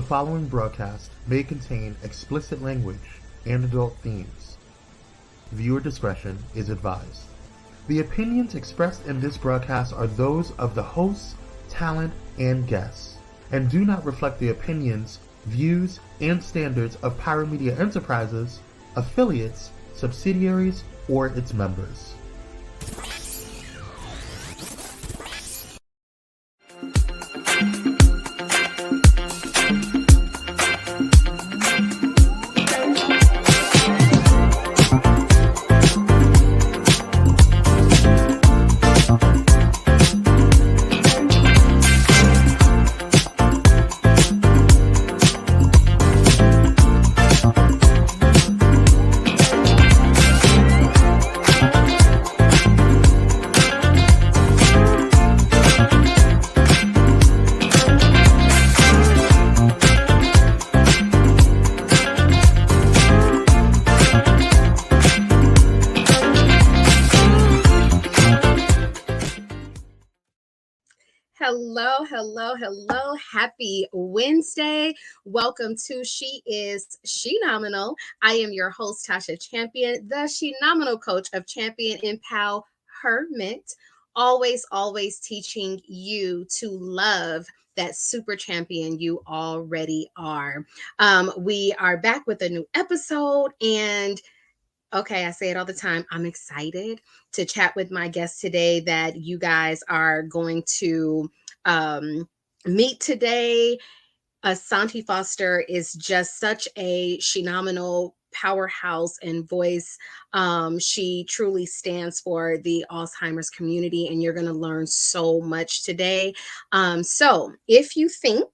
The following broadcast may contain explicit language and adult themes. Viewer discretion is advised. The opinions expressed in this broadcast are those of the hosts, talent, and guests, and do not reflect the opinions, views, and standards of Pyro Media Enterprises, affiliates, subsidiaries, or its members. Hello. Happy Wednesday. Welcome to She is Shenomenal. I am your host, Tasha Champion, the Shenomenal coach of Champion Empowerment. Always teaching you to love that super champion you already are. We are back with a new episode, and okay, I say it all the time. I'm excited to chat with my guest today that you guys are going to meet today. Asoniti Foster is just such a phenomenal powerhouse and voice. She truly stands for the Alzheimer's community, and you're going to learn so much today. So if you think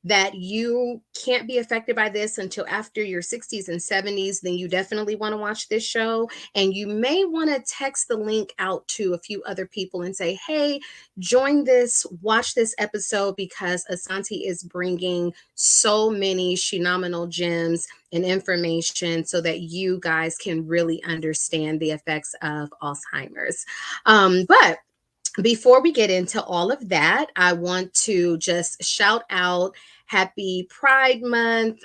that you can't be affected by this until after your 60s and 70s, then you definitely want to watch this show. And you may want to text the link out to a few other people and say, hey, join this, watch this episode, because Asoniti is bringing so many phenomenal gems and information so that you guys can really understand the effects of Alzheimer's. But before we get into all of that, I want to just shout out happy Pride Month,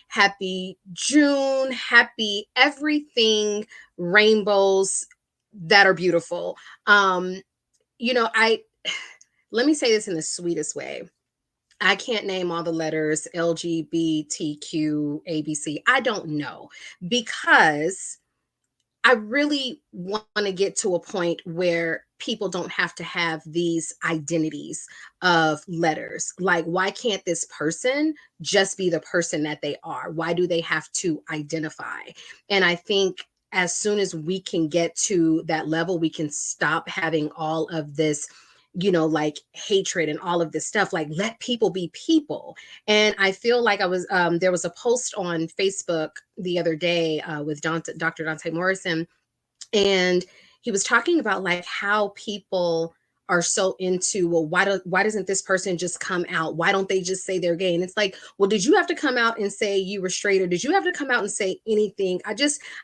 happy June, happy everything rainbows that are beautiful. Let me say this in the sweetest way. I can't name all the letters LGBTQ, ABC. I don't know, because I really want to get to a point where people don't have to have these identities of letters. Like, why can't this person just be the person that they are? Why do they have to identify? And I think as soon as we can get to that level, we can stop having all of this, like hatred and all of this stuff. Like, let people be people. And I feel like there was a post on Facebook the other day with Dr. Dante Morrison, and he was talking about like how people are so into, well, why doesn't this person just come out? Why don't they just say they're gay? And it's like, well, did you have to come out and say you were straight, or did you have to come out and say anything?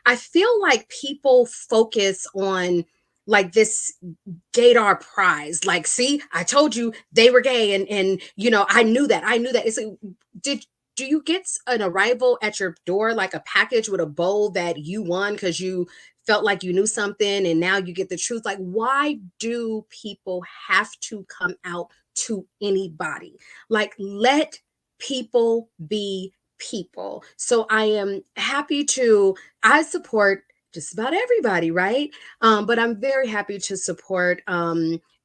I feel like people focus on like this gaydar prize. Like, see, I told you they were gay, and I knew that. It's like, do you get an arrival at your door, like a package with a bowl that you won because you felt like you knew something and now you get the truth? Like, why do people have to come out to anybody? Like, let people be people. So I am happy I support just about everybody, right? But I'm very happy to support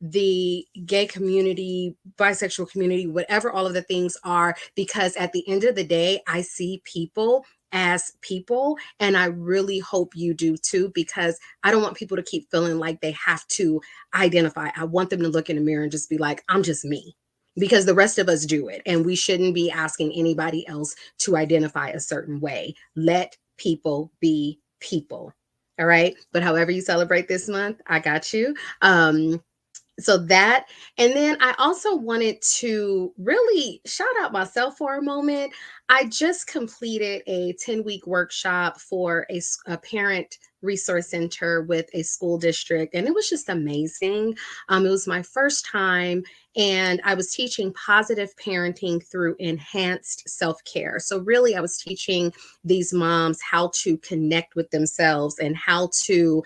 the gay community, bisexual community, whatever all of the things are, because at the end of the day, I see people as people, and I really hope you do too, because I don't want people to keep feeling like they have to identify. I want them to look in the mirror and just be like, I'm just me, because the rest of us do it, and we shouldn't be asking anybody else to identify a certain way. Let people be people. All right. But however you celebrate this month, I got you. So that, and then I also wanted to really shout out myself for a moment. I just completed a 10-week workshop for a parent resource center with a school district, and it was just amazing. It was my first time, and I was teaching positive parenting through enhanced self-care. So really, I was teaching these moms how to connect with themselves and how to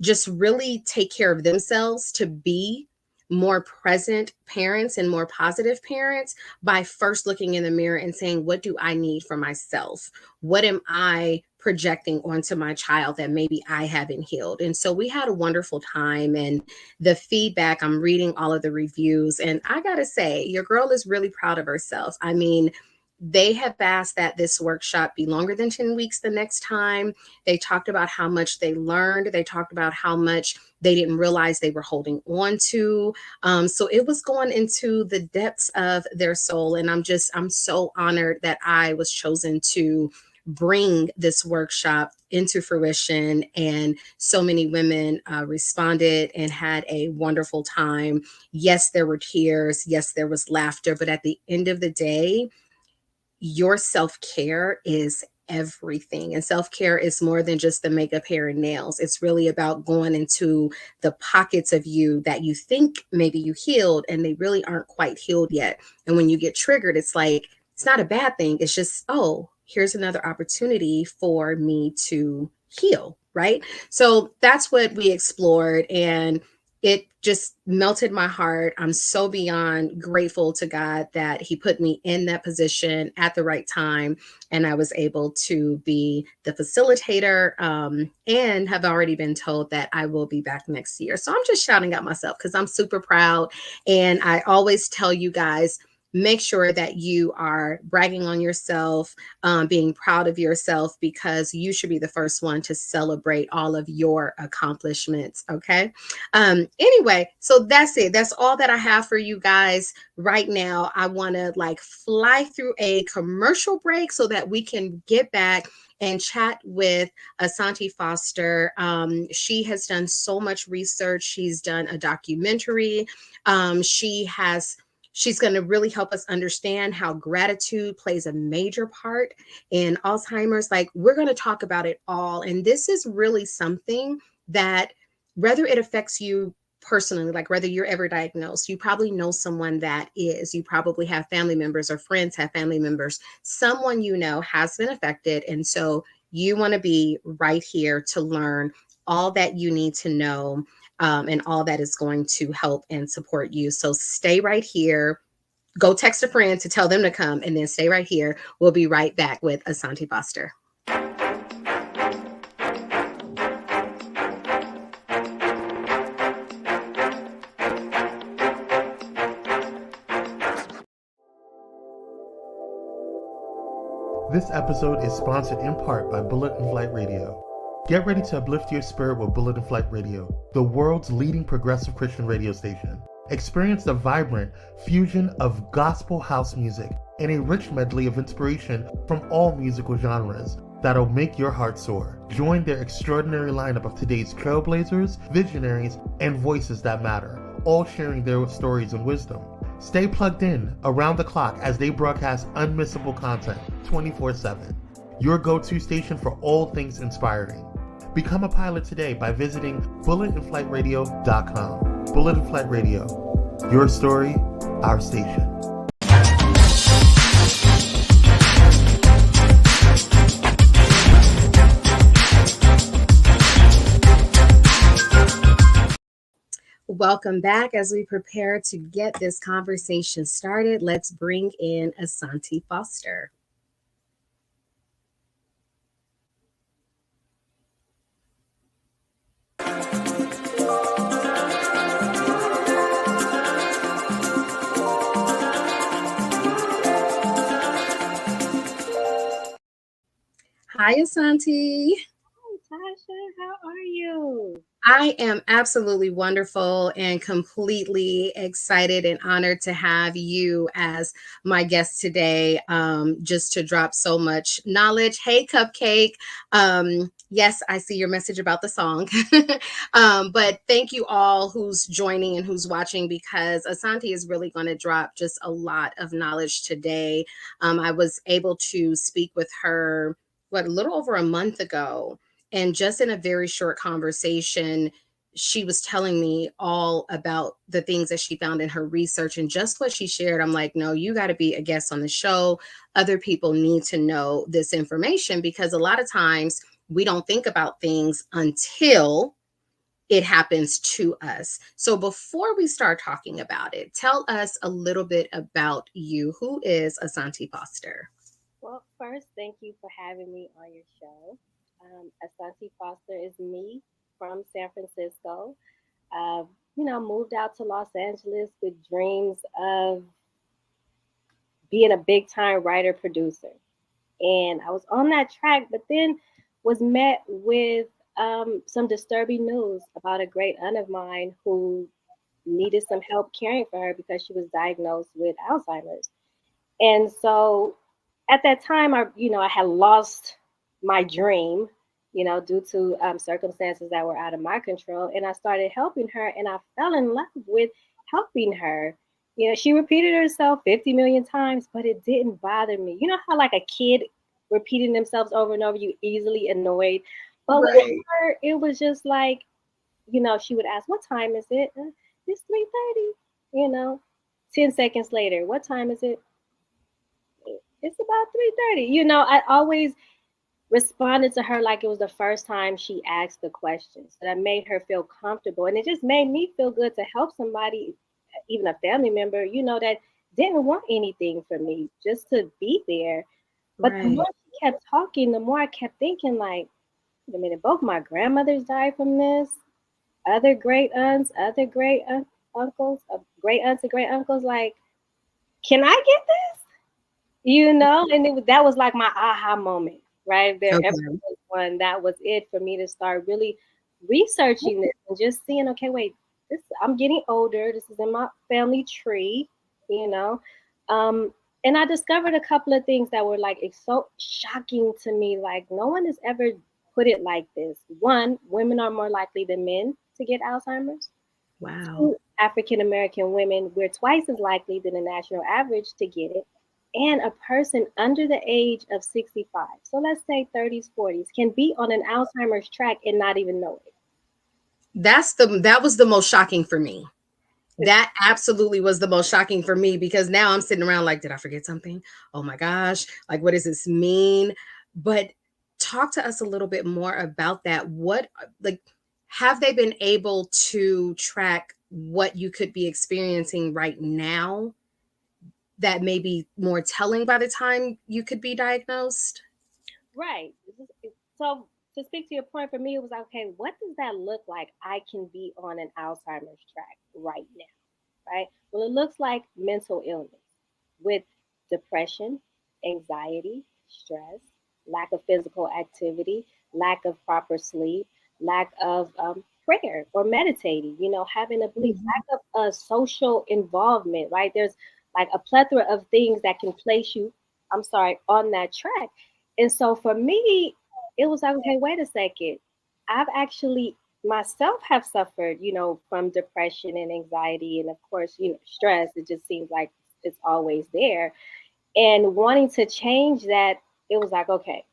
just really take care of themselves to be more present parents and more positive parents by first looking in the mirror and saying, what do I need for myself? What am I projecting onto my child that maybe I haven't healed? And so we had a wonderful time, and the feedback, I'm reading all of the reviews, and I gotta say, your girl is really proud of herself. I mean, they have asked that this workshop be longer than 10 weeks the next time. They talked about how much they learned. They talked about how much they didn't realize they were holding on to. So it was going into the depths of their soul. And I'm so honored that I was chosen to bring this workshop into fruition. And so many women responded and had a wonderful time. Yes, there were tears. Yes, there was laughter. But at the end of the day, your self-care is everything. And self-care is more than just the makeup, hair, and nails. It's really about going into the pockets of you that you think maybe you healed and they really aren't quite healed yet. And when you get triggered, it's like, it's not a bad thing. It's just, oh, here's another opportunity for me to heal, right? So that's what we explored. And it just melted my heart. I'm so beyond grateful to God that He put me in that position at the right time. And I was able to be the facilitator, and have already been told that I will be back next year. So I'm just shouting out myself because I'm super proud. And I always tell you guys, make sure that you are bragging on yourself, being proud of yourself, because you should be the first one to celebrate all of your accomplishments. Okay. Anyway, so that's it. That's all that I have for you guys right now. I want to like fly through a commercial break so that we can get back and chat with Asoniti Foster. She has done so much research. She's done a documentary. She's going to really help us understand how gratitude plays a major part in Alzheimer's. Like, we're going to talk about it all. And this is really something that, whether it affects you personally, like whether you're ever diagnosed, you probably know someone that is, you probably have family members or friends have family members, someone you know has been affected. And so you want to be right here to learn all that you need to know, and all that is going to help and support you. So stay right here. Go text a friend to tell them to come, and then stay right here. We'll be right back with Asoniti Foster. This episode is sponsored in part by Bullet and Flight Radio. Get ready to uplift your spirit with Bullet and Flight Radio, the world's leading progressive Christian radio station. Experience the vibrant fusion of gospel house music and a rich medley of inspiration from all musical genres that'll make your heart soar. Join their extraordinary lineup of today's trailblazers, visionaries, and voices that matter, all sharing their stories and wisdom. Stay plugged in around the clock as they broadcast unmissable content 24/7. Your go-to station for all things inspiring. Become a pilot today by visiting bulletandflightradio.com. Bullet and Flight Radio. Your story, our station. Welcome back. As we prepare to get this conversation started, let's bring in Asoniti Foster. Hi, Asoniti. Hi, How are you? I am absolutely wonderful and completely excited and honored to have you as my guest today, just to drop so much knowledge. Hey, Cupcake. Yes, I see your message about the song. But thank you all who's joining and who's watching, because Asante is really going to drop just a lot of knowledge today. I was able to speak with her, what, a little over a month ago, and just in a very short conversation, she was telling me all about the things that she found in her research and just what she shared. I'm like, no, you got to be a guest on the show. Other people need to know this information, because a lot of times we don't think about things until it happens to us. So before we start talking about it, tell us a little bit about you. Who is Asante Foster? Well, first, thank you for having me on your show. Asante Foster is me from San Francisco. Uh, moved out to Los Angeles with dreams of being a big time writer producer. And I was on that track, but then was met with some disturbing news about a great aunt of mine who needed some help caring for her because she was diagnosed with Alzheimer's. And so at that time, I had lost my dream, due to circumstances that were out of my control. And I started helping her, and I fell in love with helping her. She repeated herself 50 million times, but it didn't bother me. You know how, like, a kid repeating themselves over and over, you easily annoyed. But with Right. her, it was just like, she would ask, "What time is it?" It's 3:30. 10 seconds later, "What time is it?" It's about 3:30. I always responded to her like it was the first time she asked the questions. So that made her feel comfortable. And it just made me feel good to help somebody, even a family member, that didn't want anything from me, just to be there. But the more Right. she kept talking, the more I kept thinking, like, wait a minute, both my grandmothers died from this, other great aunts, other uncles, great aunts and great uncles. Like, can I get this? And that was like my aha moment right there. Okay. Episode one, that was it for me to start really researching this and just seeing, okay, wait, this, I'm getting older. This is in my family tree, you know. Um, and I discovered a couple of things that were like, it's so shocking to me. Like, no one has ever put it like this. One, women are more likely than men to get Alzheimer's. Wow. Two, African American women, we're twice as likely than the national average to get it. And a person under the age of 65, so let's say 30s, 40s, can be on an Alzheimer's track and not even know it. That was the most shocking for me. That absolutely was the most shocking for me, because now I'm sitting around like, did I forget something? Oh my gosh, like, what does this mean? But talk to us a little bit more about that. What, like, have they been able to track what you could be experiencing right now that may be more telling by the time you could be diagnosed? Right. So to speak to your point, for me, it was like, okay, what does that look like? I can be on an Alzheimer's track right now, right? Well, it looks like mental illness with depression, anxiety, stress, lack of physical activity, lack of proper sleep, lack of prayer or meditating, having a belief, Mhm. lack of social involvement, right? There's like a plethora of things that can place you, I'm sorry, on that track. And so for me, it was like, okay, wait a second. I've actually myself have suffered, from depression and anxiety and of course, stress. It just seems like it's always there. And wanting to change that, it was like, okay,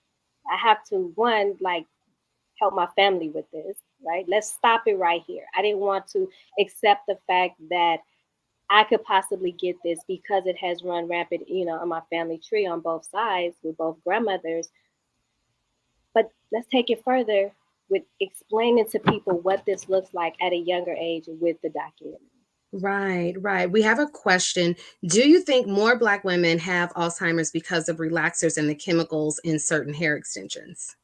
I have to one, like, help my family with this, right? Let's stop it right here. I didn't want to accept the fact that I could possibly get this because it has run rampant, on my family tree on both sides with both grandmothers. But let's take it further with explaining to people what this looks like at a younger age with the documentary. Right, right. We have a question. Do you think more Black women have Alzheimer's because of relaxers and the chemicals in certain hair extensions?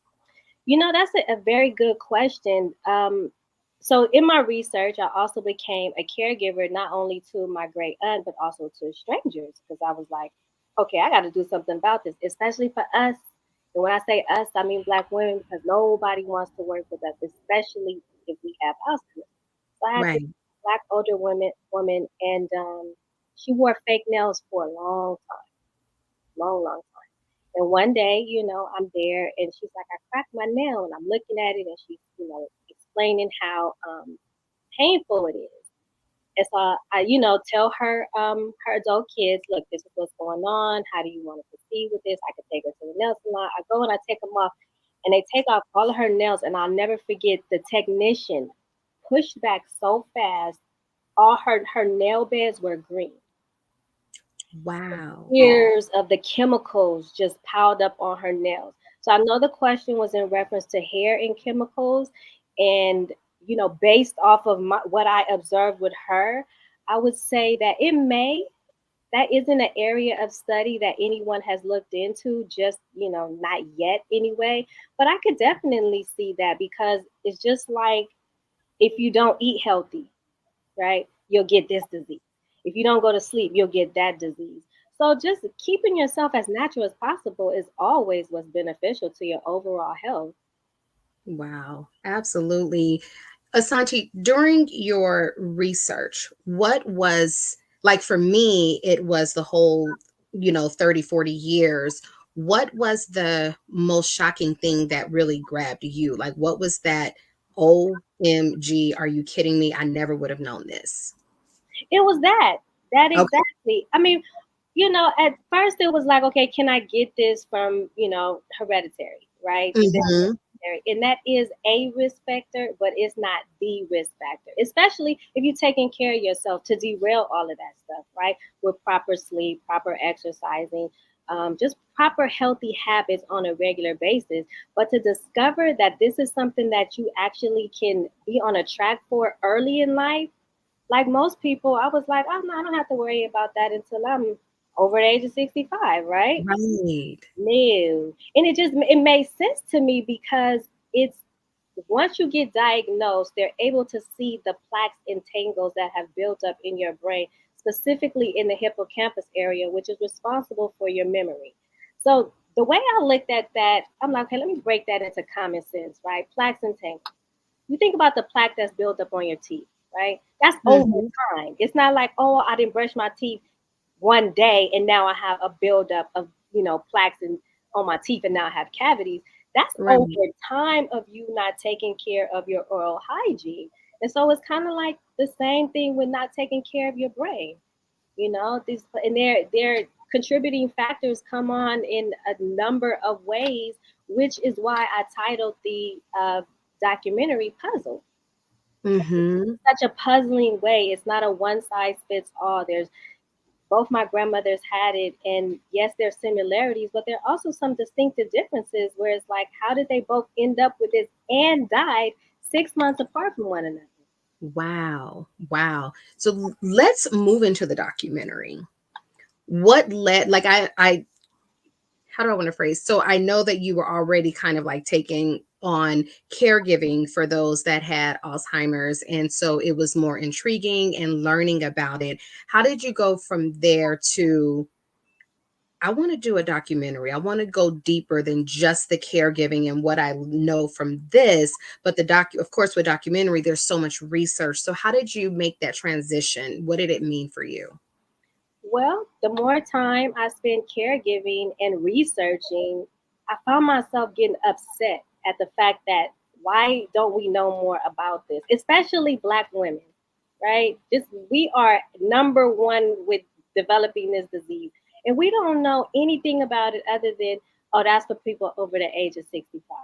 That's a very good question. So in my research, I also became a caregiver not only to my great aunt, but also to strangers because I was like, okay, I got to do something about this, especially for us And when I say us, I mean Black women, because nobody wants to work with us, especially if we have Alzheimer's. So I had this Right. Black older woman, and she wore fake nails for a long time, long time. And one day, I'm there, and she's like, I cracked my nail, and I'm looking at it, and she's, explaining how painful it is. And so I, tell her adult kids, look, this is what's going on. How do you want to proceed with this? I could take her to the nail salon. I go and I take them off, and they take off all of her nails. And I'll never forget the technician pushed back so fast. All her nail beds were green. Wow. Years of the chemicals just piled up on her nails. So I know the question was in reference to hair and chemicals, and based off of what I observed with her, I would say that that isn't an area of study that anyone has looked into, just not yet anyway. But I could definitely see that, because it's just like, if you don't eat healthy, right, you'll get this disease. If you don't go to sleep, you'll get that disease. So just keeping yourself as natural as possible is always what's beneficial to your overall health. Wow. Absolutely. Asante, during your research, what was like for me, it was the whole, 30, 40 years. What was the most shocking thing that really grabbed you? Like, what was that? OMG, are you kidding me? I never would have known this. It was that Okay. exactly. I mean, at first it was like, okay, can I get this from, hereditary, right? Is it Hmm. hereditary? And that is a risk factor, but it's not the risk factor, especially if you're taking care of yourself, to derail all of that stuff, right? With proper sleep, proper exercising, just proper healthy habits on a regular basis. But to discover that this is something that you actually can be on a track for early in life, like most people, I was like, oh no, I don't have to worry about that until I'm over the age of 65, right? Right. No. And it made sense to me, because it's once you get diagnosed, they're able to see the plaques and tangles that have built up in your brain, specifically in the hippocampus area, which is responsible for your memory. So the way I looked at that, I'm like, okay, let me break that into common sense, right? Plaques and tangles. You think about the plaque that's built up on your teeth, right? That's over Hmm. time. It's not like, oh, I didn't brush my teeth one day and now I have a buildup of, plaques on my teeth, and now I have cavities. That's over Right. time of you not taking care of your oral hygiene. And so it's kind of like the same thing with not taking care of your brain. These, and their contributing factors come on in a number of ways, which is why I titled the documentary Puzzle. Hmm. Such a puzzling way. It's not a one size fits all. There's both my grandmothers had it, and yes, there's similarities, but there are also some distinctive differences, where it's like, how did they both end up with this and died 6 months apart from one another? Wow. Wow. So let's move into the documentary. What led, like, I how do I want to phrase? So I know that you were already kind of like taking on caregiving for those that had Alzheimer's. And so it was more intriguing and learning about it. How did you go from there to, I want to do a documentary? I want to go deeper than just the caregiving and what I know from this. But of course, with documentary, there's so much research. So how did you make that transition? What did it mean for you? Well, the more time I spent caregiving and researching, I found myself getting upset at the fact that, why don't we know more about this, especially Black women, right? Just, we are number one with developing this disease, and we don't know anything about it other than, oh, that's for people over the age of 65,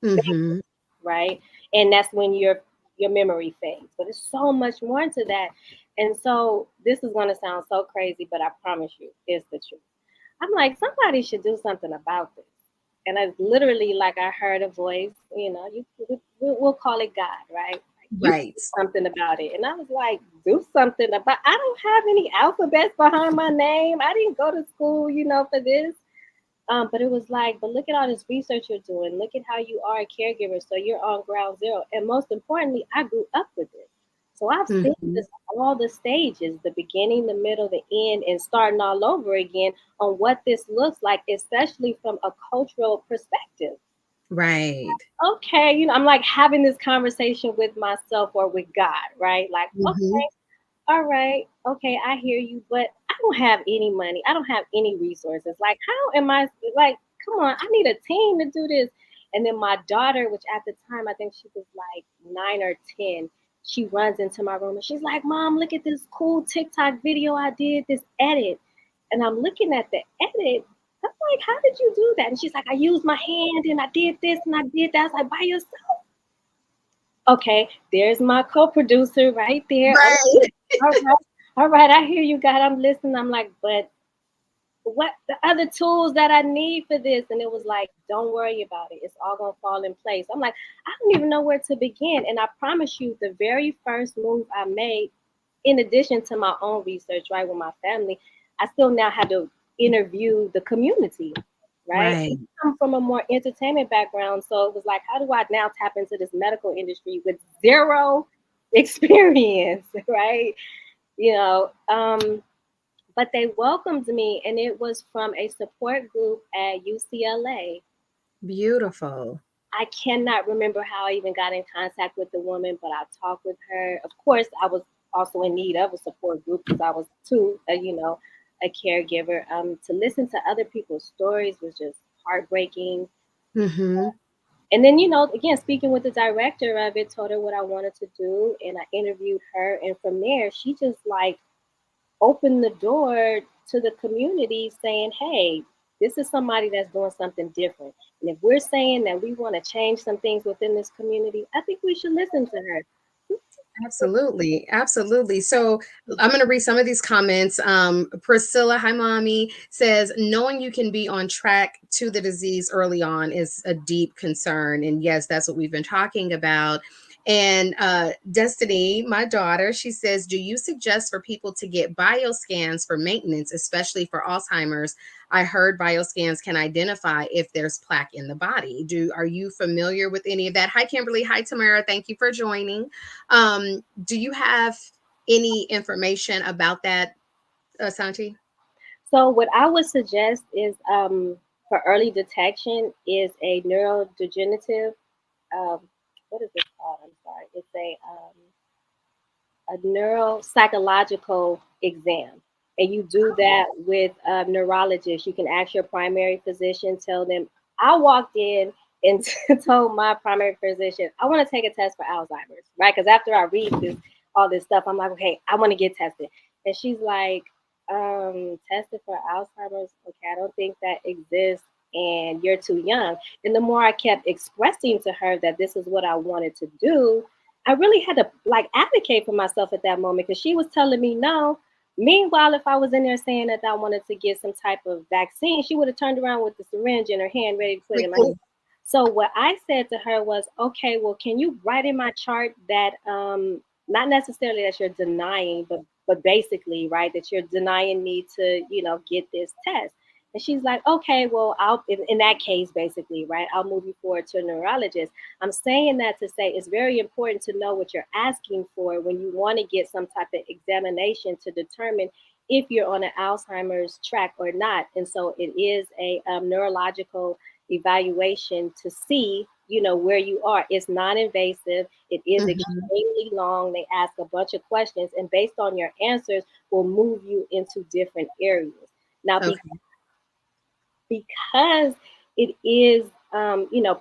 Hmm. right? And that's when your memory fades. But it's so much more to that. And so this is going to sound so crazy, but I promise you, it's the truth. I'm like, somebody should do something about this. And I literally, like, I heard a voice, we'll call it God, right? Like, you Right. do something about it. And I was like, do something about, I don't have any alphabets behind my name. I didn't go to school, for this. But it was like, but look at all this research you're doing. Look at how you are a caregiver. So you're on ground zero. And most importantly, I grew up with it. So I've seen this all the stages, the beginning, the middle, the end, and starting all over again on what this looks like, especially from a cultural perspective. Right. Okay, I'm like having this conversation with myself or with God, right? Like, Mm-hmm. okay, all right, okay, I hear you, but I don't have any money. I don't have any resources. Like, how am I like, come on, I need a team to do this. And then my daughter, which at the time I think she was like 9 or 10, she runs into my room and she's like, Mom, look at this cool TikTok video I did, this edit. And I'm looking at the edit. I'm like, how did you do that? And she's like, I used my hand and I did this and I did that. I was like, by yourself? Okay, there's my co-producer right there. Right. All right, I hear you, God. I'm listening. I'm like, but what the other tools that I need for this? And it was like, don't worry about it. It's all gonna fall in place. I'm like, I don't even know where to begin. And I promise you, the very first move I made, in addition to my own research, right, with my family, I still now had to interview the community, right? Right. I come from a more entertainment background, so it was like, how do I now tap into this medical industry with zero experience, right? You know, but they welcomed me, and it was from a support group at UCLA. Beautiful. I cannot remember how I even got in contact with the woman, but I talked with her. Of course, I was also in need of a support group because I was too, a caregiver. To listen to other people's stories was just heartbreaking. Mm-hmm. And then, again, speaking with the director of it, told her what I wanted to do, and I interviewed her. And from there, she just like open the door to the community saying, hey, this is somebody that's doing something different. And if we're saying that we want to change some things within this community, I think we should listen to her. Absolutely. Absolutely. So I'm going to read some of these comments. Priscilla, hi, mommy, says, knowing you can be on track to the disease early on is a deep concern. And yes, that's what we've been talking about. And Destiny, my daughter, she says, do you suggest for people to get bioscans for maintenance, especially for Alzheimer's? I heard bioscans can identify if there's plaque in the body. Are you familiar with any of that? Hi, Kimberly. Hi, Tamara. Thank you for joining. Do you have any information about that, Santi? So what I would suggest is for early detection is a neurodegenerative, um, what is it called? I'm sorry. It's a neuropsychological exam. And you do that with a neurologist. You can ask your primary physician, tell them, I walked in and told my primary physician, I want to take a test for Alzheimer's, right? Because after I read all this stuff, I'm like, okay, I want to get tested. And she's like, tested for Alzheimer's? Okay, I don't think that exists. And you're too young. And the more I kept expressing to her that this is what I wanted to do, I really had to like advocate for myself at that moment because she was telling me no. Meanwhile, if I was in there saying that I wanted to get some type of vaccine, she would have turned around with the syringe in her hand, ready to put it in my hand. So what I said to her was, okay, well, can you write in my chart that not necessarily that you're denying, but basically, right, that you're denying me to, get this test. And she's like, okay, well, I'll in that case, basically, right, I'll move you forward to a neurologist. I'm saying that to say it's very important to know what you're asking for when you want to get some type of examination to determine if you're on an Alzheimer's track or not. And so it is a neurological evaluation to see, where you are. It's non-invasive. It is extremely long. They ask a bunch of questions, and based on your answers, will move you into different areas. Now, because it is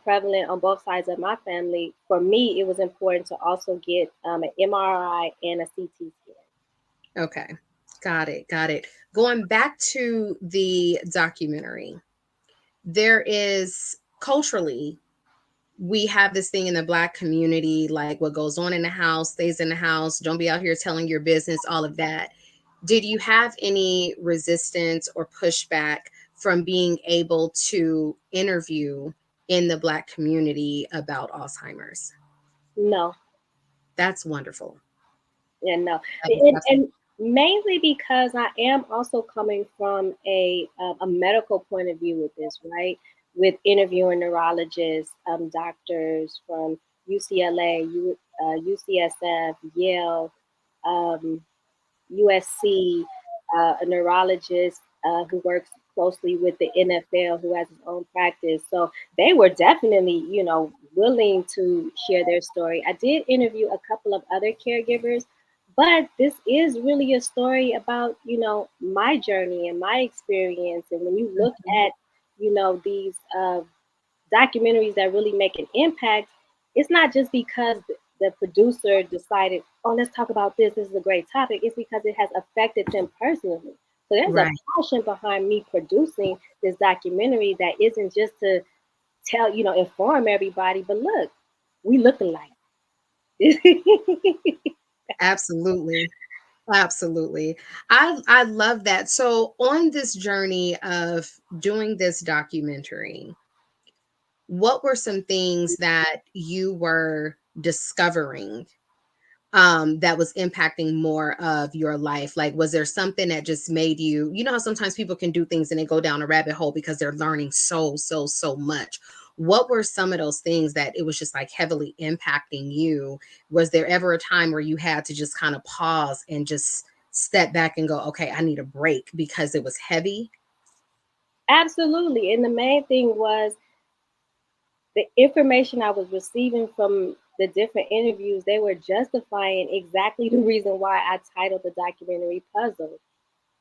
prevalent on both sides of my family, for me it was important to also get an MRI and a CT scan. Okay, got it. Going back to the documentary, there is culturally, we have this thing in the Black community, like what goes on in the house stays in the house, don't be out here telling your business, all of that. Did you have any resistance or pushback from being able to interview in the Black community about Alzheimer's? No. That's wonderful. Yeah, no. And mainly because I am also coming from a medical point of view with this, right? With interviewing neurologists, doctors from UCLA, UCSF, Yale, um, USC, a neurologist who works closely with the NFL, who has his own practice. So they were definitely, willing to share their story. I did interview a couple of other caregivers, but this is really a story about, my journey and my experience. And when you look Mhm. at, these documentaries that really make an impact, it's not just because the producer decided, oh, let's talk about this. This is a great topic. It's because it has affected them personally. So there's a Right. passion behind me producing this documentary that isn't just to tell, inform everybody, but look, we look alike. Absolutely. Absolutely. I love that. So on this journey of doing this documentary, what were some things that you were discovering that was impacting more of your life? Like, was there something that just made you, you know how sometimes people can do things and they go down a rabbit hole because they're learning so much? What were some of those things that it was just like heavily impacting you? Was there ever a time where you had to just kind of pause and just step back and go, okay, I need a break because it was heavy? Absolutely. And the main thing was the information I was receiving from the different interviews, they were justifying exactly the reason why I titled the documentary Puzzle.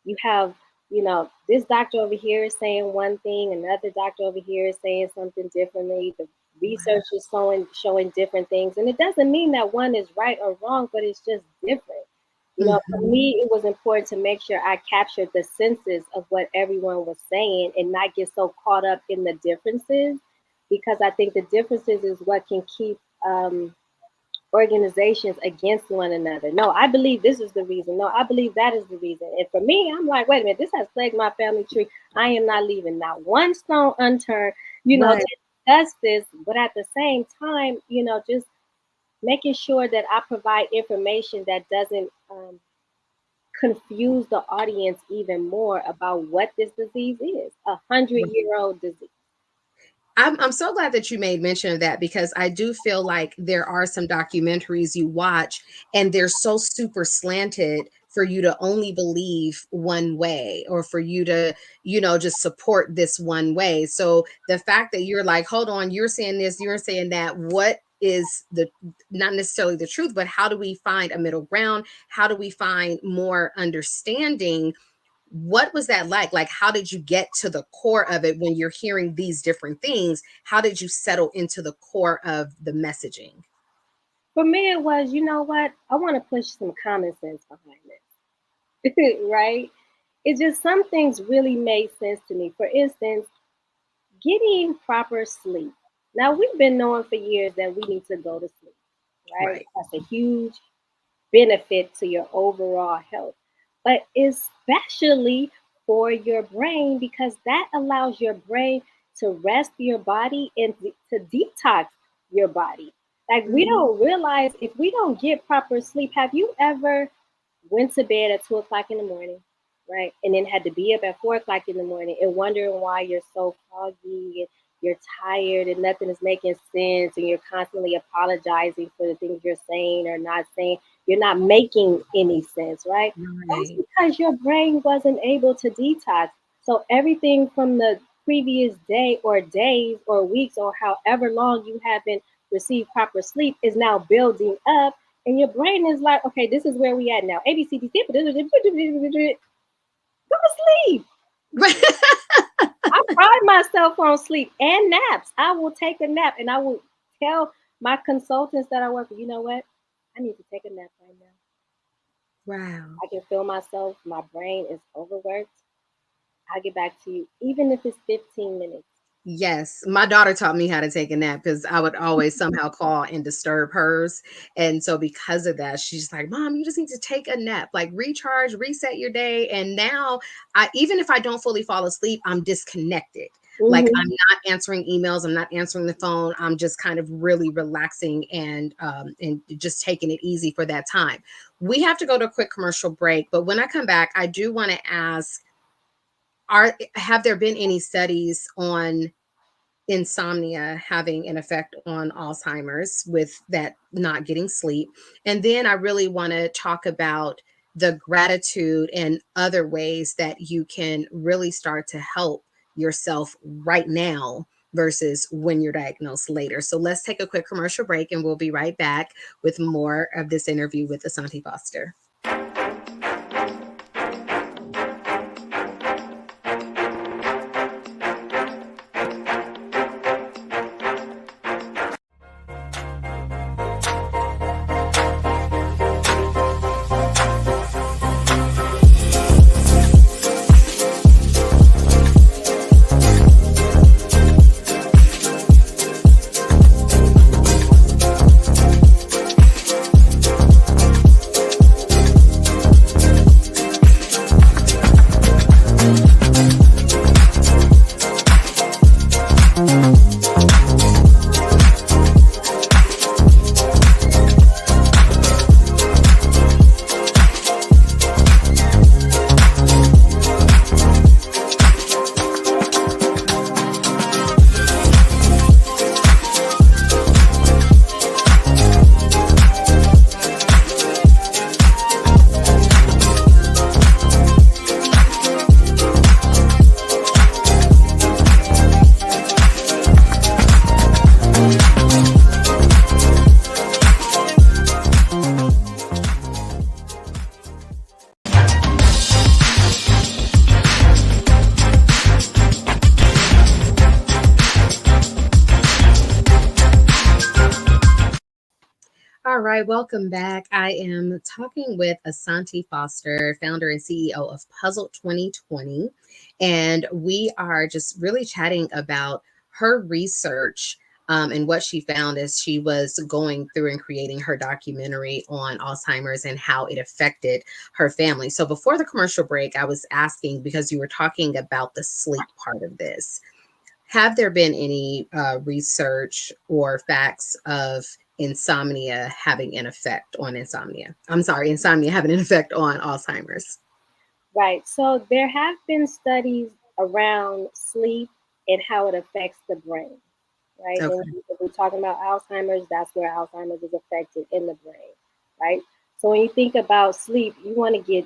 You have, this doctor over here is saying one thing, another doctor over here is saying something differently. The research is showing different things. And it doesn't mean that one is right or wrong, but it's just different. For Mhm. me, it was important to make sure I captured the senses of what everyone was saying and not get so caught up in the differences, because I think the differences is what can keep organizations against one another. No, I believe this is the reason. No, I believe that is the reason. And for me, I'm like, wait a minute, this has plagued my family tree. I am not leaving not one stone unturned, Right. to discuss this. But at the same time, just making sure that I provide information that doesn't confuse the audience even more about what this disease is, 100-year-old disease. I'm so glad that you made mention of that because I do feel like there are some documentaries you watch and they're so super slanted for you to only believe one way or for you to, just support this one way. So the fact that you're like, hold on, you're saying this, you're saying that, what is the not necessarily the truth, but how do we find a middle ground? How do we find more understanding? What was that like? Like, how did you get to the core of it when you're hearing these different things? How did you settle into the core of the messaging? For me, it was, you know what? I want to push some common sense behind this, right? It just some things really made sense to me. For instance, getting proper sleep. Now, we've been knowing for years that we need to go to sleep, right? Right. That's a huge benefit to your overall health, but especially for your brain, because that allows your brain to rest your body and to detox your body. Like, we Mhm. don't realize if we don't get proper sleep. Have you ever went to bed at 2 o'clock in the morning, right? And then had to be up at 4 o'clock in the morning and wondering why you're so foggy and you're tired and nothing is making sense and you're constantly apologizing for the things you're saying or not saying. You're not making any sense, right? That's Right. because your brain wasn't able to detox. So everything from the previous day or days or weeks or however long you haven't received proper sleep is now building up, and your brain is like, okay, this is where we at now. A B C D. Go to sleep. I pride myself on sleep and naps. I will take a nap, and I will tell my consultants that I work with, you know what? I need to take a nap right now. Wow. I can feel myself. My brain is overworked. I'll get back to you, even if it's 15 minutes. Yes, my daughter taught me how to take a nap because I would always somehow call and disturb hers. And so because of that, she's like, "Mom, you just need to take a nap, like recharge, reset your day." And now I even if I don't fully fall asleep, I'm disconnected. Like I'm Mm-hmm. not answering emails, I'm not answering the phone. I'm just kind of really relaxing and just taking it easy for that time. We have to go to a quick commercial break, but when I come back, I do want to ask, are have there been any studies on insomnia having an effect on Alzheimer's with that not getting sleep. And then I really want to talk about the gratitude and other ways that you can really start to help yourself right now versus when you're diagnosed later. So let's take a quick commercial break and we'll be right back with more of this interview with Asoniti Foster. All right, welcome back. I am talking with Asoniti Foster, founder and CEO of Puzzle 2020. And we are just really chatting about her research and what she found as she was going through and creating her documentary on Alzheimer's and how it affected her family. So before the commercial break, I was asking, because you were talking about the sleep part of this, have there been any research or facts of insomnia having an effect on insomnia? I'm sorry, insomnia having an effect on Alzheimer's. Right. So there have been studies around sleep and how it affects the brain, right? Okay. And if we're talking about Alzheimer's, that's where Alzheimer's is affected in the brain, right? So when you think about sleep, you want to get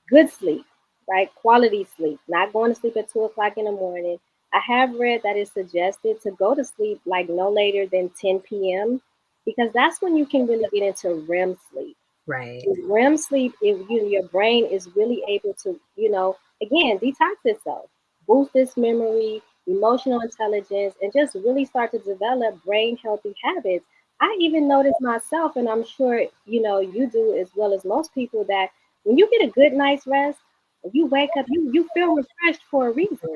good sleep, right? Quality sleep, not going to sleep at 2 o'clock in the morning. I have read that it's suggested to go to sleep like no later than 10 p.m. because that's when you can really get into REM sleep. Right. REM sleep, your brain is really able to, again, detox itself, boost its memory, emotional intelligence, and just really start to develop brain healthy habits. I even noticed myself, and I'm sure you do as well as most people, that when you get a good night's rest, you wake up, you feel refreshed for a reason.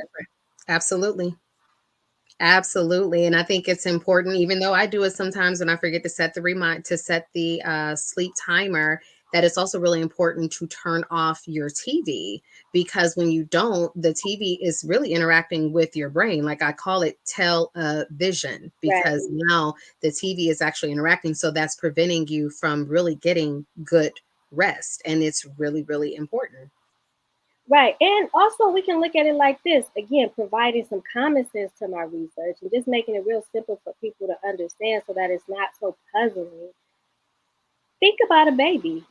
Absolutely. Absolutely. And I think it's important, even though I do it sometimes when I forget to set the sleep timer, that it's also really important to turn off your TV, because when you don't, the TV is really interacting with your brain. Like I call it television, because Right. now the TV is actually interacting. So that's preventing you from really getting good rest. And it's really, really important. Right. And also we can look at it like this. Again, providing some common sense to my research and just making it real simple for people to understand so that it's not so puzzling. Think about a baby,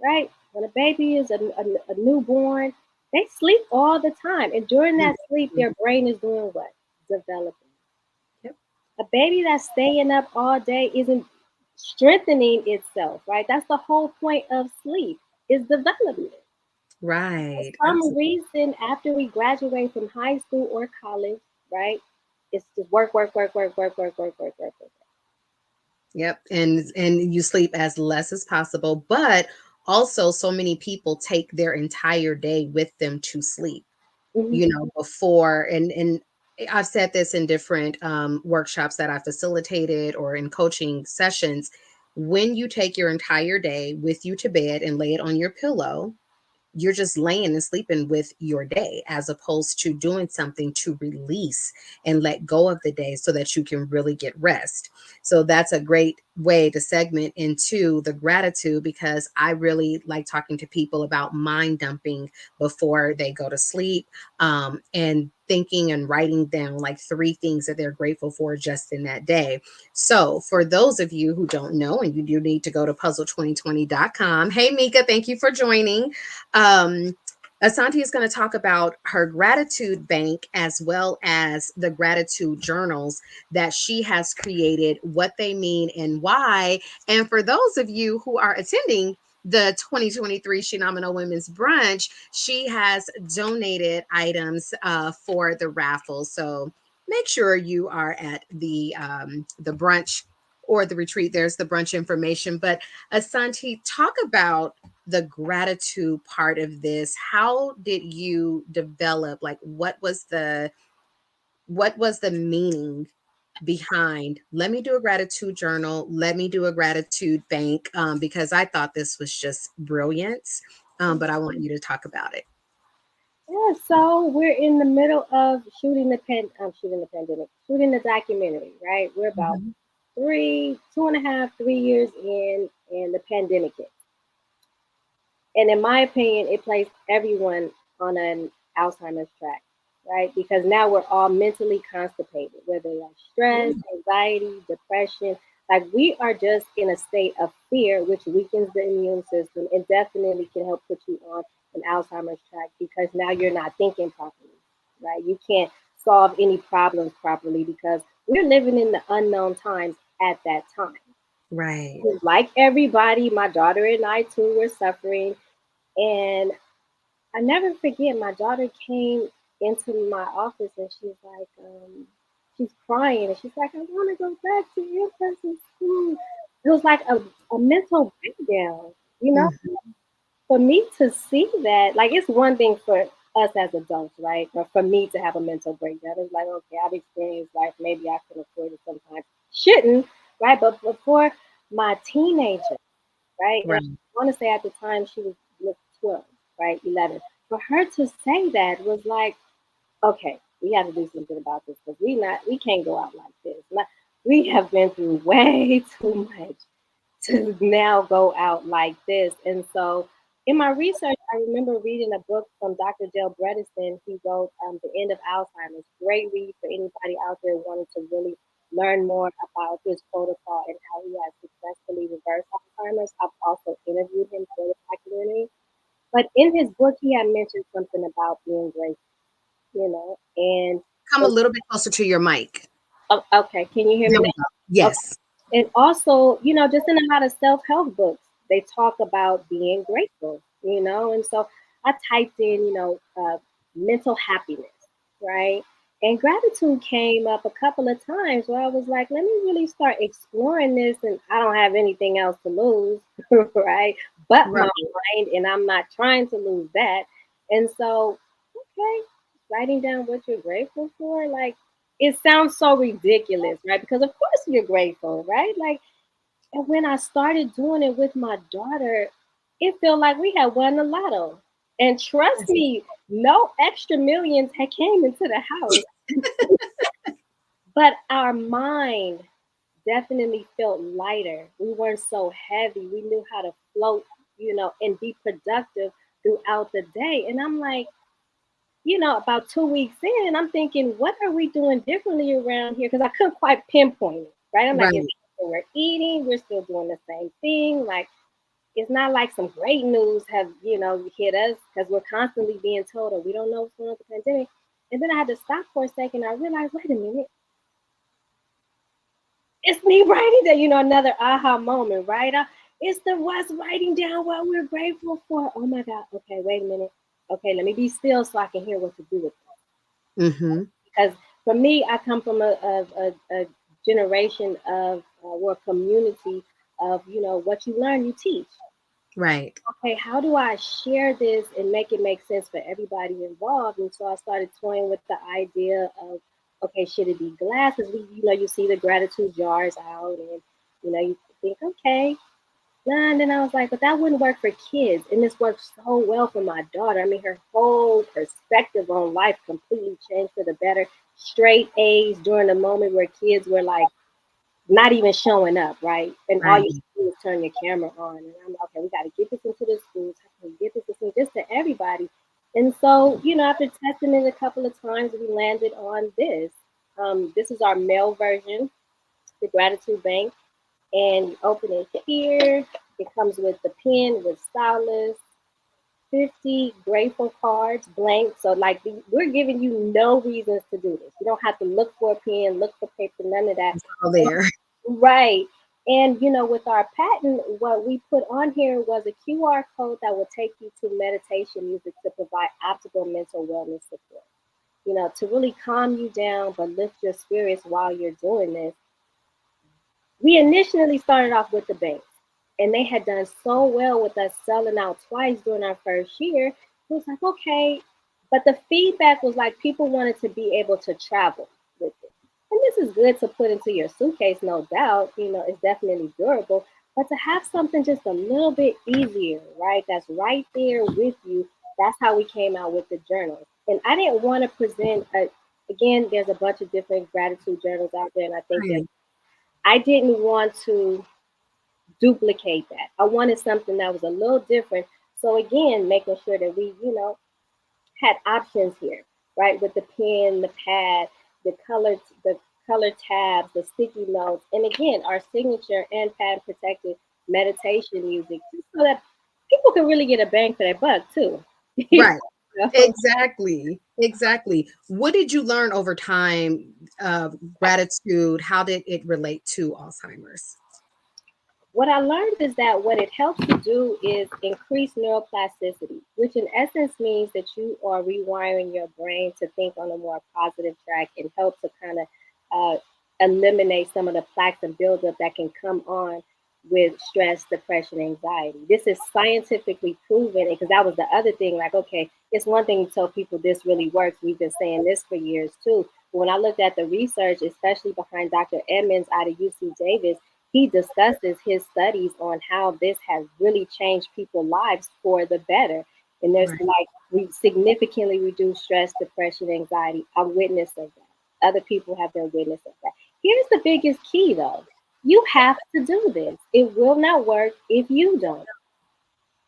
right? When a baby is a newborn, they sleep all the time. And during that sleep, their brain is doing what? Developing. Yep. A baby that's staying up all day isn't strengthening itself, right? That's the whole point of sleep, is development. Right. For some Absolutely. reason, after we graduate from high school or college, right, it's just work, work, work, work, work, work, work, work, work, work. Yep. And you sleep as less as possible, but also so many people take their entire day with them to sleep, Mhm. before and I've said this in different workshops that I facilitated or in coaching sessions. When you take your entire day with you to bed and lay it on your pillow, you're just laying and sleeping with your day, as opposed to doing something to release and let go of the day so that you can really get rest. So that's a great way to segment into the gratitude, because I really like talking to people about mind dumping before they go to sleep, and thinking and writing down like 3 things that they're grateful for just in that day. So, for those of you who don't know, and you do need to go to puzzle2020.com. Hey, Mika, thank you for joining. Asante is going to talk about her gratitude bank as well as the gratitude journals that she has created, what they mean and why. And for those of you who are attending the 2023 Shenomenal Women's Brunch, she has donated items for the raffle. So make sure you are at the brunch or the retreat. There's the brunch information. But Asante, talk about the gratitude part of this. How did you develop? Like, what was the meaning behind, let me do a gratitude journal, let me do a gratitude bank, because I thought this was just brilliant. But I want you to talk about it. Yeah, so we're in the middle of shooting the documentary, right? We're about Mhm. 2.5, 3 years in, and the pandemic hit. And in my opinion, it placed everyone on an Alzheimer's track, right? Because now we're all mentally constipated, whether like stress, anxiety, depression. Like we are just in a state of fear, which weakens the immune system and definitely can help put you on an Alzheimer's track because now you're not thinking properly, right? You can't solve any problems properly because we're living in the unknown times at that time. Right. Like everybody, my daughter and I too were suffering. And I never forget, my daughter came into my office and she's like, she's crying and she's like, I want to go back to in-person school. It was like a mental breakdown, you know? Mhm. For me to see that, like, it's one thing for us as adults, right? Or for me to have a mental breakdown. It's like, okay, I've experienced life. Maybe I can afford it sometimes. Shouldn't, right? But before my teenager, right? And I Right. want to say at the time she was 12, right? 11. For her to say that was like, okay, we have to do something about this because we can't go out like this. We have been through way too much to now go out like this. And so in my research, I remember reading a book from Dr. Dale Bredesen. He wrote The End of Alzheimer's. Great read for anybody out there wanting to really learn more about his protocol and how he has successfully reversed Alzheimer's. I've also interviewed him for the documentary. But in his book, he had mentioned something about being grateful. And Come a little bit closer to your mic. okay, can you hear me There we go. now? Okay. Yes. And also, just in a lot of self-help books, they talk about being grateful. And so I typed in, mental happiness, right? And gratitude came up a couple of times where I was like, let me really start exploring this, and I don't have anything else to lose, right? But my Right. mind, and I'm not trying to lose that. And so, okay, writing down what you're grateful for, like, it sounds so ridiculous, right? Because of course you're grateful, right? Like, and when I started doing it with my daughter, it felt like we had won the lotto. And trust me, no extra millions had came into the house, but our mind definitely felt lighter. We weren't so heavy. We knew how to float, and be productive throughout the day. And I'm like, about 2 weeks in, I'm thinking, what are we doing differently around here? Because I couldn't quite pinpoint it, right? I'm like, Right. it's we're eating, we're still doing the same thing. Like, it's not like some great news have hit us because we're constantly being told, oh, we don't know what's going on with the pandemic. And then I had to stop for a second. I realized, wait a minute, it's me writing that, another aha moment, right? It's the us writing down what we're grateful for. Oh my God. Okay, wait a minute. Okay, let me be still so I can hear what to do with it. Mm-hmm. Because for me, I come from a generation of or community of what you learn, you teach. Right. Okay, how do I share this and make it make sense for everybody involved? And so I started toying with the idea of, okay, should it be glass? Because you see the gratitude jars out, and you think, okay. And then I was like, but that wouldn't work for kids. And this works so well for my daughter. I mean, her whole perspective on life completely changed for the better. Straight A's during the moment where kids were like, not even showing up, right? And all Right. you do is turn your camera on. And I'm like, okay, we got to get this into the schools. How can we get this into just to everybody? And so, after testing it a couple of times, we landed on this. This is our mail version, the Gratitude Bank. And you open it here. It comes with the pen, with stylus, 50 grateful cards, blank. So, like, we're giving you no reasons to do this. You don't have to look for a pen, look for paper, none of that. It's all there. Right. And with our patent, what we put on here was a QR code that will take you to meditation music to provide optimal mental wellness support. To really calm you down but lift your spirits while you're doing this. We initially started off with the banks, and they had done so well with us selling out twice during our first year. It was like, okay, but the feedback was like people wanted to be able to travel with it. And this is good to put into your suitcase, no doubt. It's definitely durable. But to have something just a little bit easier, right? That's right there with you. That's how we came out with the journals. And I didn't want to present again, there's a bunch of different gratitude journals out there, and I think that Right. I didn't want to duplicate that. I wanted something that was a little different. So again, making sure that we, had options here, right? With the pen, the pad, the color tabs, the sticky notes, and again, our signature and patent protected meditation music, just so that people can really get a bang for their buck too. Right. You know? Exactly. Exactly. What did you learn over time of gratitude? How did it relate to Alzheimer's? What I learned is that what it helps to do is increase neuroplasticity, which in essence means that you are rewiring your brain to think on a more positive track and help to kind of uh, eliminate some of the plaques and buildup that can come on with stress, depression, anxiety. This is scientifically proven because that was the other thing. Like, okay, it's one thing to tell people this really works. We've been saying this for years too. But when I looked at the research, especially behind Dr. Edmonds out of UC Davis, he discusses his studies on how this has really changed people's lives for the better. And there's Right. like we significantly reduce stress, depression, anxiety. I'm witness of that. Other people have been witness of that. Here's the biggest key though. You have to do this. It will not work if you don't.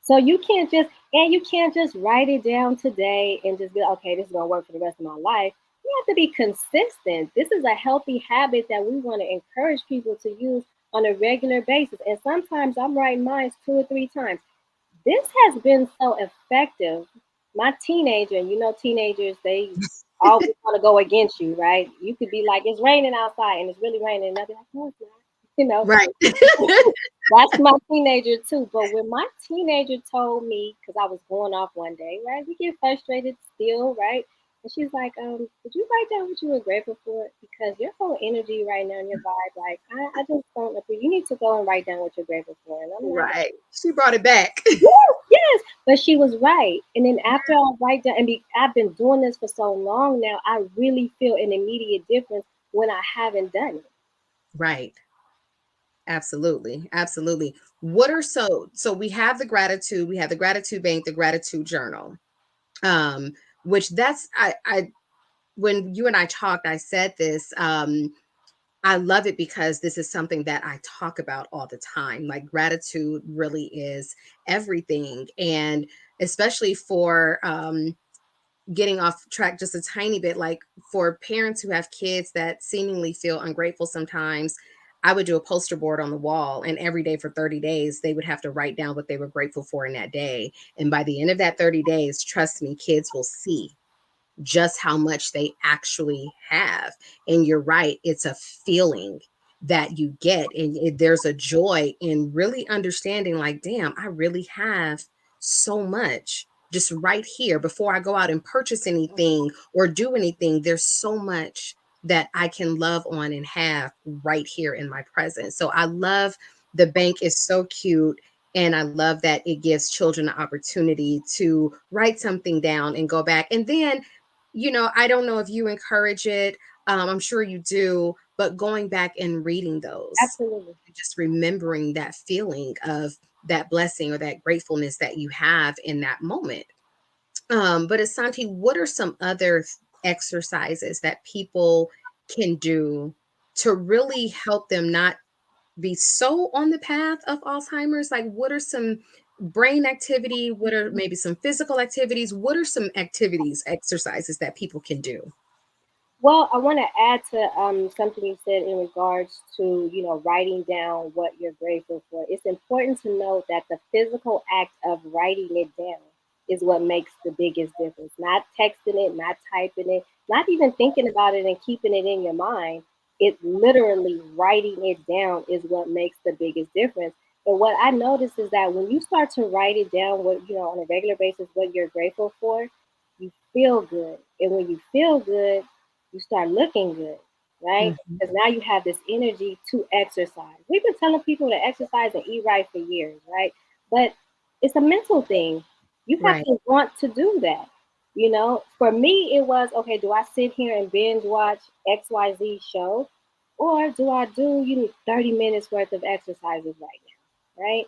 So you can't just write it down today and just be like, okay, this is gonna work for the rest of my life. You have to be consistent. This is a healthy habit that we want to encourage people to use on a regular basis. And sometimes I'm writing mine 2 or 3 times. This has been so effective. My teenager, and teenagers, they always want to go against you, right? You could be like, it's raining outside and it's really raining, and they'll be like, no, it's not. Right. That's my teenager too. But when my teenager told me, because I was going off one day, right? We get frustrated still, right? And she's like, "Did you write down what you were grateful for? Because your whole energy right now and your vibe, like, I just don't agree. You need to go and write down what you're grateful for." And I'm like, Right. She brought it back. yes, yes. But she was right. And then after I write down, I've been doing this for so long now, I really feel an immediate difference when I haven't done it. Right. Absolutely. Absolutely. What are so we have the gratitude, we have the gratitude bank, the gratitude journal. Um, which that's I when you and I talked, I said this. I love it because this is something that I talk about all the time. Like gratitude really is everything. And especially for getting off track just a tiny bit, like for parents who have kids that seemingly feel ungrateful sometimes, I would do a poster board on the wall, and every day for 30 days, they would have to write down what they were grateful for in that day. And by the end of that 30 days, trust me, kids will see just how much they actually have. And you're right, it's a feeling that you get, and there's a joy in really understanding, like, damn, I really have so much just right here before I go out and purchase anything or do anything. There's so much that I can love on and have right here in my presence. So I love the bank is so cute. And I love that it gives children the opportunity to write something down and go back. And then I don't know if you encourage it. I'm sure you do, but going back and reading those, Absolutely. just remembering that feeling of that blessing or that gratefulness that you have in that moment. But Asante, what are some other exercises that people can do to really help them not be so on the path of Alzheimer's? Like, what are some brain activity? What are maybe some physical activities? What are some activities, exercises that people can do? Well, I want to add to something you said in regards to, writing down what you're grateful for. It's important to note that the physical act of writing it down is what makes the biggest difference. Not texting it, not typing it, not even thinking about it and keeping it in your mind. It literally writing it down is what makes the biggest difference. And what I noticed is that when you start to write it down, what on a regular basis, what you're grateful for, you feel good. And when you feel good, you start looking good, right? Mhm. Because now you have this energy to exercise. We've been telling people to exercise and eat right for years, right? But it's a mental thing. You have Right. to want to do that. For me, it was okay, do I sit here and binge watch XYZ show? Or do I do, 30 minutes worth of exercises right now, right?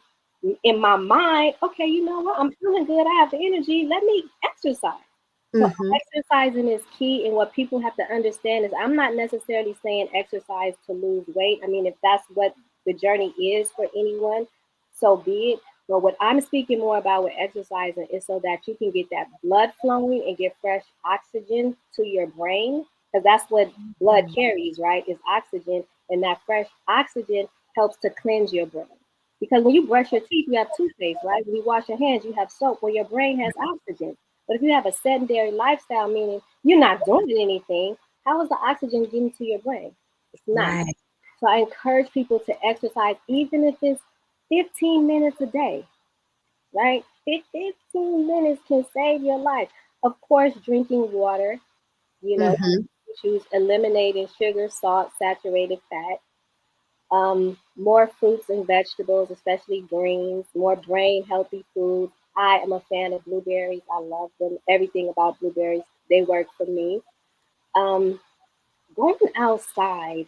In my mind, okay, you know what? I'm feeling good. I have the energy. Let me exercise. So Mhm. exercising is key, and what people have to understand is I'm not necessarily saying exercise to lose weight. I mean, if that's what the journey is for anyone, so be it. But what I'm speaking more about with exercising is so that you can get that blood flowing and get fresh oxygen to your brain, because that's what blood Mhm. carries, right? Is oxygen, and that fresh oxygen helps to cleanse your brain. Because when you brush your teeth, you have toothpaste, right? When you wash your hands, you have soap. Well, your brain has oxygen. But if you have a sedentary lifestyle, meaning you're not doing anything, how is the oxygen getting to your brain? It's not. Right. So I encourage people to exercise, even if it's 15 minutes a day, right? 15 minutes can save your life. Of course, drinking water, Mhm. choose eliminating sugar, salt, saturated fat, more fruits and vegetables, especially greens, more brain healthy foods. I am a fan of blueberries. I love them. Everything about blueberries, they work for me. Um, Going outside,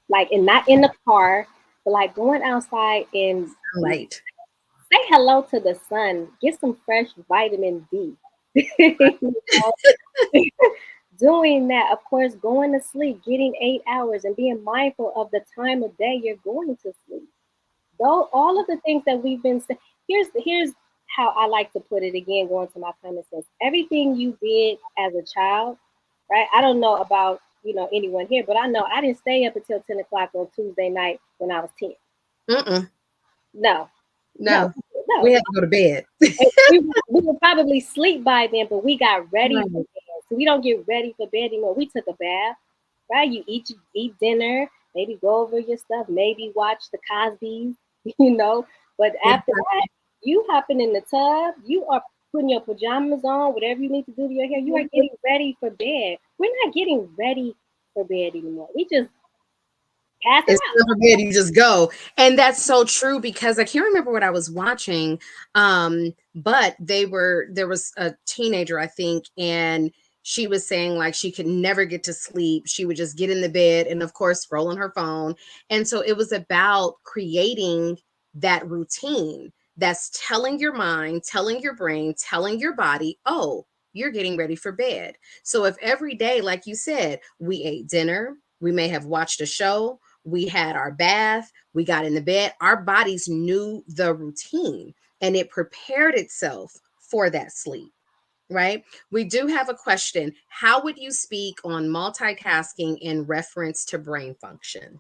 like, and not in the car, but like going outside and Sunlight. say hello to the sun, get some fresh vitamin D. You know? Doing that, of course, going to sleep, getting 8 hours, and being mindful of the time of day you're going to sleep. Though all of the things that we've been saying, here's how I like to put it again, going to my common sense. Everything you did as a child, right? I don't know about anyone here, but I know I didn't stay up until 10 o'clock on Tuesday night when I was 10. Mm-mm. No, no, No. We no. had to go to bed. And we would probably sleep by then, but we got ready for Right. bed. So we don't get ready for bed anymore. We took a bath, right? You eat dinner, maybe go over your stuff, maybe watch the Cosby's, you know. But after that, Exactly. you hopping in the tub, you are putting your pajamas on, whatever you need to do to your hair. You are getting ready for bed. We're not getting ready for bed anymore. We just passing It's out. time for bed, you just go. And that's so true because I can't remember what I was watching. But there was a teenager, I think, and she was saying like she could never get to sleep. She would just get in the bed and of course scroll on her phone. And so it was about creating that routine that's telling your mind, telling your brain, telling your body, oh, you're getting ready for bed. So if every day, like you said, we ate dinner, we may have watched a show, we had our bath, we got in the bed, our bodies knew the routine and it prepared itself for that sleep, right? We do have a question. How would you speak on multitasking in reference to brain function?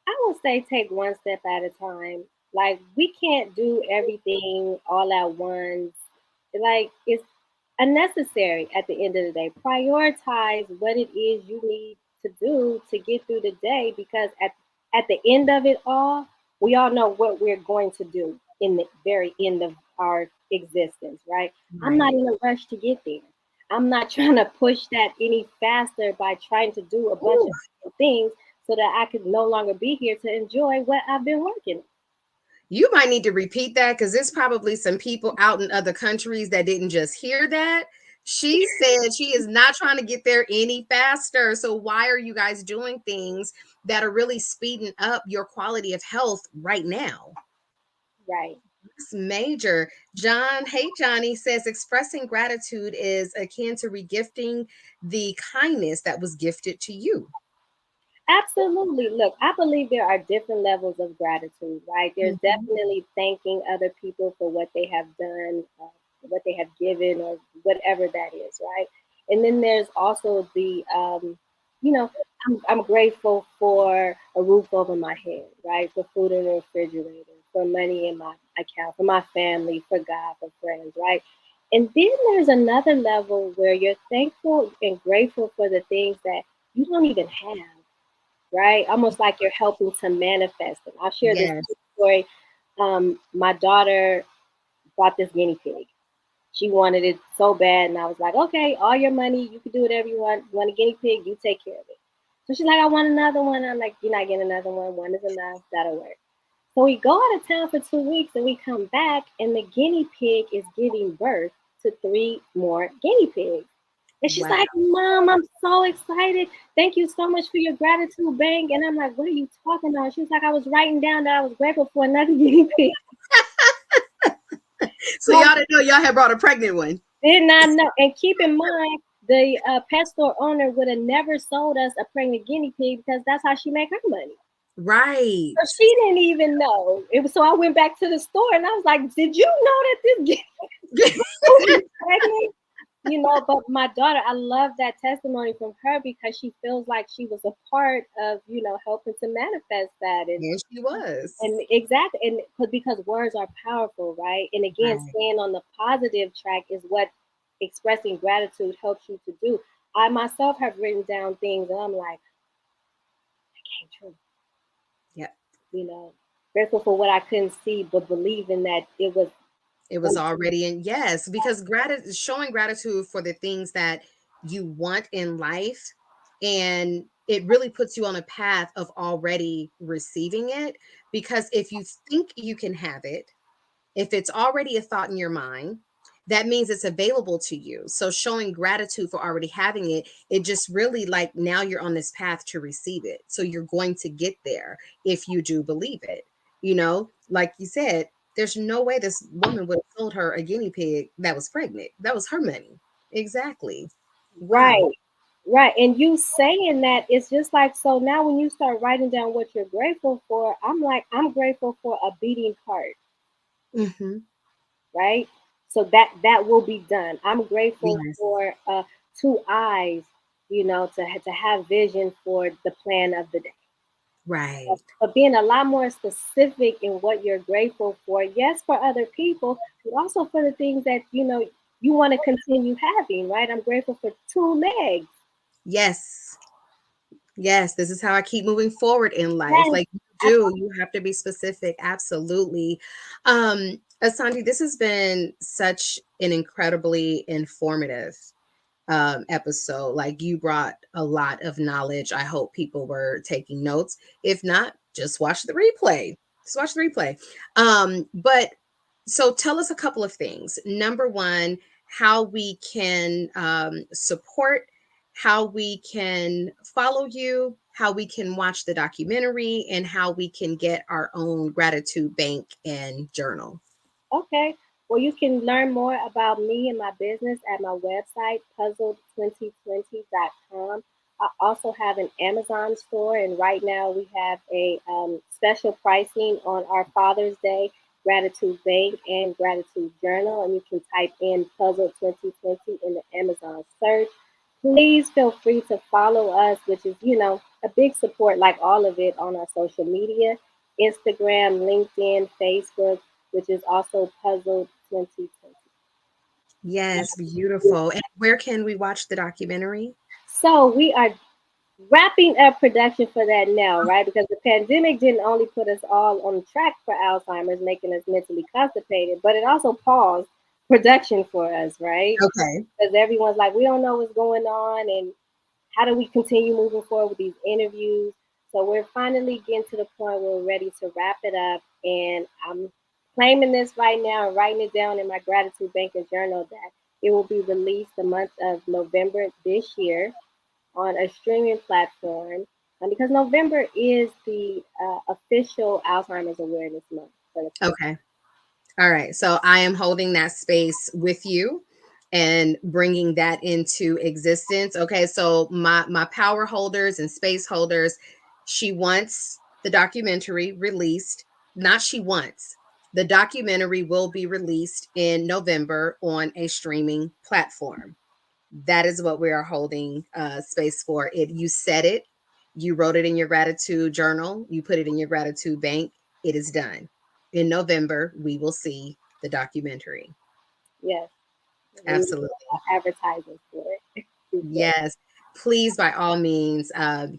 I would say take one step at a time. Like, we can't do everything all at once. Like, it's unnecessary at the end of the day. Prioritize what it is you need to do to get through the day, because at the end of it all, we all know what we're going to do in the very end of our existence, right? I'm not Right. in a rush to get there. I'm not trying to push that any faster by trying to do a bunch Ooh, of different things so that I could no longer be here to enjoy what I've been working on. you might need to repeat that because there's probably some people out in other countries that didn't just hear that. She said she is not trying to get there any faster. So, why are you guys doing things that are really speeding up your quality of health right now? Right. It's major. John, hey, Johnny says expressing gratitude is akin to regifting the kindness that was gifted to you. Absolutely. Look, I believe there are different levels of gratitude, right? There's Mhm. definitely thanking other people for what they have done, what they have given, or whatever that is, right? And then there's also you know, I'm grateful for a roof over my head, right? For food in the refrigerator, for money in my account, for my family, for God, for friends, right? And then there's another level where you're thankful and grateful for the things that you don't even have, right? Almost like you're helping to manifest it. I'll share this Yes. quick story. My daughter bought this guinea pig. She wanted it so bad, and I was like, okay, all your money, you can do whatever you want. You want a guinea pig, you take care of it. So she's like, I want another one. I'm like, you're not getting another one. One is enough. That'll work. So we go out of town for 2 weeks, and we come back, and the guinea pig is giving birth to three more guinea pigs. And she's Wow. like, Mom, I'm so excited. Thank you so much for your gratitude bank. And I'm like, what are you talking about? She was like, I was writing down that I was grateful for another guinea pig. So y'all didn't know y'all had brought a pregnant one. Did not know. And keep in mind, the pet store owner would have never sold us a pregnant guinea pig because that's how she make her money. Right. So she didn't even know. It was so I went back to the store and I was like, did you know that this guinea was pregnant? You know, but my daughter, I love that testimony from her because she feels like she was a part of, helping to manifest that. Yes, she was. And exactly, and because words are powerful, right? And again, Right. staying on the positive track is what expressing gratitude helps you to do. I myself have written down things and I'm like, that came true, Yeah. you know, grateful for what I couldn't see, but believing that it was. It was already in, yes, because showing gratitude for the things that you want in life, and it really puts you on a path of already receiving it. Because if you think you can have it, if it's already a thought in your mind, that means it's available to you. So showing gratitude for already having it, it just really, like, now you're on this path to receive it. So you're going to get there if you do believe it. Like you said, there's no way this woman would have sold her a guinea pig that was pregnant. That was her money. Exactly. Wow. Right, right. And you saying that, it's just like, so now when you start writing down what you're grateful for, I'm like, I'm grateful for a beating heart, Hmm. right? So that will be done. I'm grateful Yes. for two eyes, to have vision for the plan of the day. Right. But being a lot more specific in what you're grateful for, yes, for other people, but also for the things that you want to continue having, right? I'm grateful for two legs. Yes. Yes, this is how I keep moving forward in life. Yes, Like you do, you have to be specific. Absolutely. Asante, this has been such an incredibly informative episode. Like you brought a lot of knowledge. I hope people were taking notes. If not, just watch the replay. Just watch the replay. But so tell us a couple of things. Number one, how we can support, how we can follow you, how we can watch the documentary, and how we can get our own gratitude bank and journal. okay. Well, you can learn more about me and my business at my website, puzzle2020.com. I also have an Amazon store, and right now we have a special pricing on our Father's Day Gratitude Bank and Gratitude Journal. And you can type in Puzzle 2020 in the Amazon search. Please feel free to follow us, which is, a big support, like all of it, on our social media: Instagram, LinkedIn, Facebook, which is also Puzzle 2020. Yes, beautiful. And where can we watch the documentary? So we are wrapping up production for that now, right? Because the pandemic didn't only put us all on track for Alzheimer's, making us mentally constipated, but it also paused production for us, right? Okay. Because everyone's like, we don't know what's going on, and how do we continue moving forward with these interviews? So we're finally getting to the point where we're ready to wrap it up. And I'm claiming this right now and writing it down in my gratitude bank and journal that it will be released the month of November this year on a streaming platform. Because November is the official Alzheimer's Awareness Month for the country. Okay. All right. So I am holding that space with you and bringing that into existence. Okay. So my power holders and space holders, She wants the documentary released. Not she wants. The documentary will be released in November on a streaming platform. That is what we are holding space for. It. You said it. You wrote it in your gratitude journal. You put it in your gratitude bank. It is done. In November, we will see the documentary. Yes. Absolutely. Advertising for it. Yes. Please, by all means,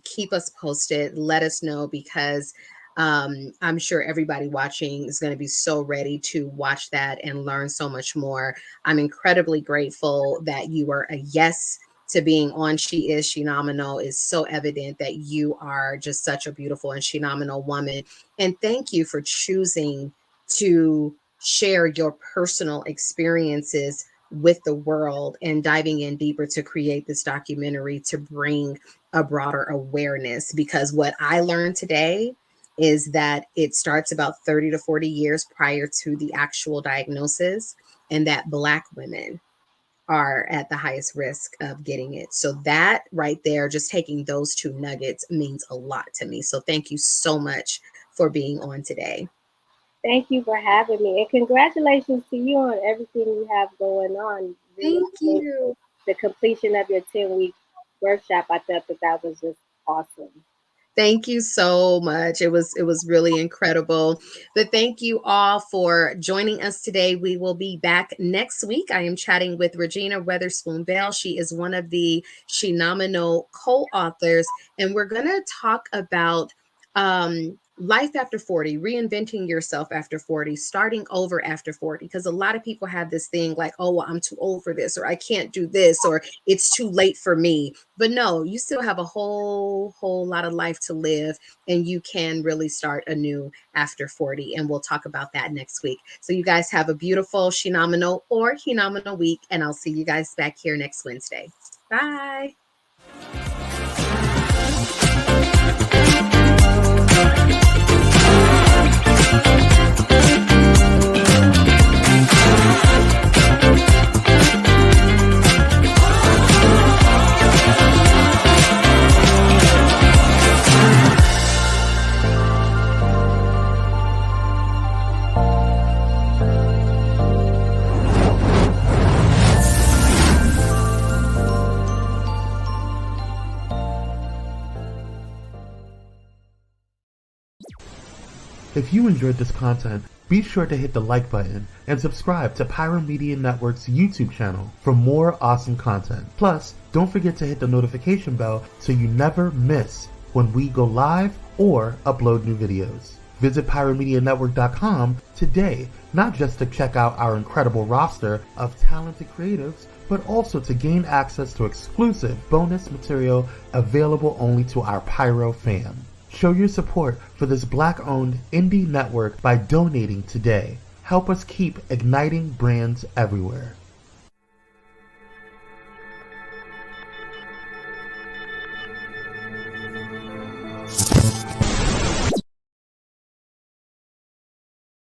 keep us posted. Let us know, because I'm sure everybody watching is going to be so ready to watch that and learn so much more. I'm incredibly grateful that you were a yes to being on She Is Shenomenal. Is so evident that you are just such a beautiful and phenomenal woman. And thank you for choosing to share your personal experiences with the world and diving in deeper to create this documentary to bring a broader awareness. Because what I learned today is that it starts about 30 to 40 years prior to the actual diagnosis, and that Black women are at the highest risk of getting it. So that right there, just taking those two nuggets means a lot to me. So thank you so much for being on today. Thank you for having me, and congratulations to you on everything you have going on. Thank you. The completion of your 10-week workshop, I thought that was just awesome. Thank you so much. It was really incredible. But thank you all for joining us today. We will be back next week. I am chatting with Regina Weatherspoon Bell. She is one of the Shenomenal co-authors, and we're going to talk about life after 40, reinventing yourself after 40, starting over after 40. Because a lot of people have this thing like, oh, well, I'm too old for this, or I can't do this, or it's too late for me. But no, you still have a whole lot of life to live, and you can really start anew after 40. And we'll talk about that next week. So you guys have a beautiful Shenomenal or Phenomenal week, and I'll see you guys back here next Wednesday. Bye. If you enjoyed this content, be sure to hit the like button and subscribe to Pyro Media Network's YouTube channel for more awesome content. Plus, don't forget to hit the notification bell so you never miss when we go live or upload new videos. Visit pyromedianetwork.com today, not just to check out our incredible roster of talented creatives, but also to gain access to exclusive bonus material available only to our Pyro fam. Show your support for this Black-owned indie network by donating today. Help us keep igniting brands everywhere.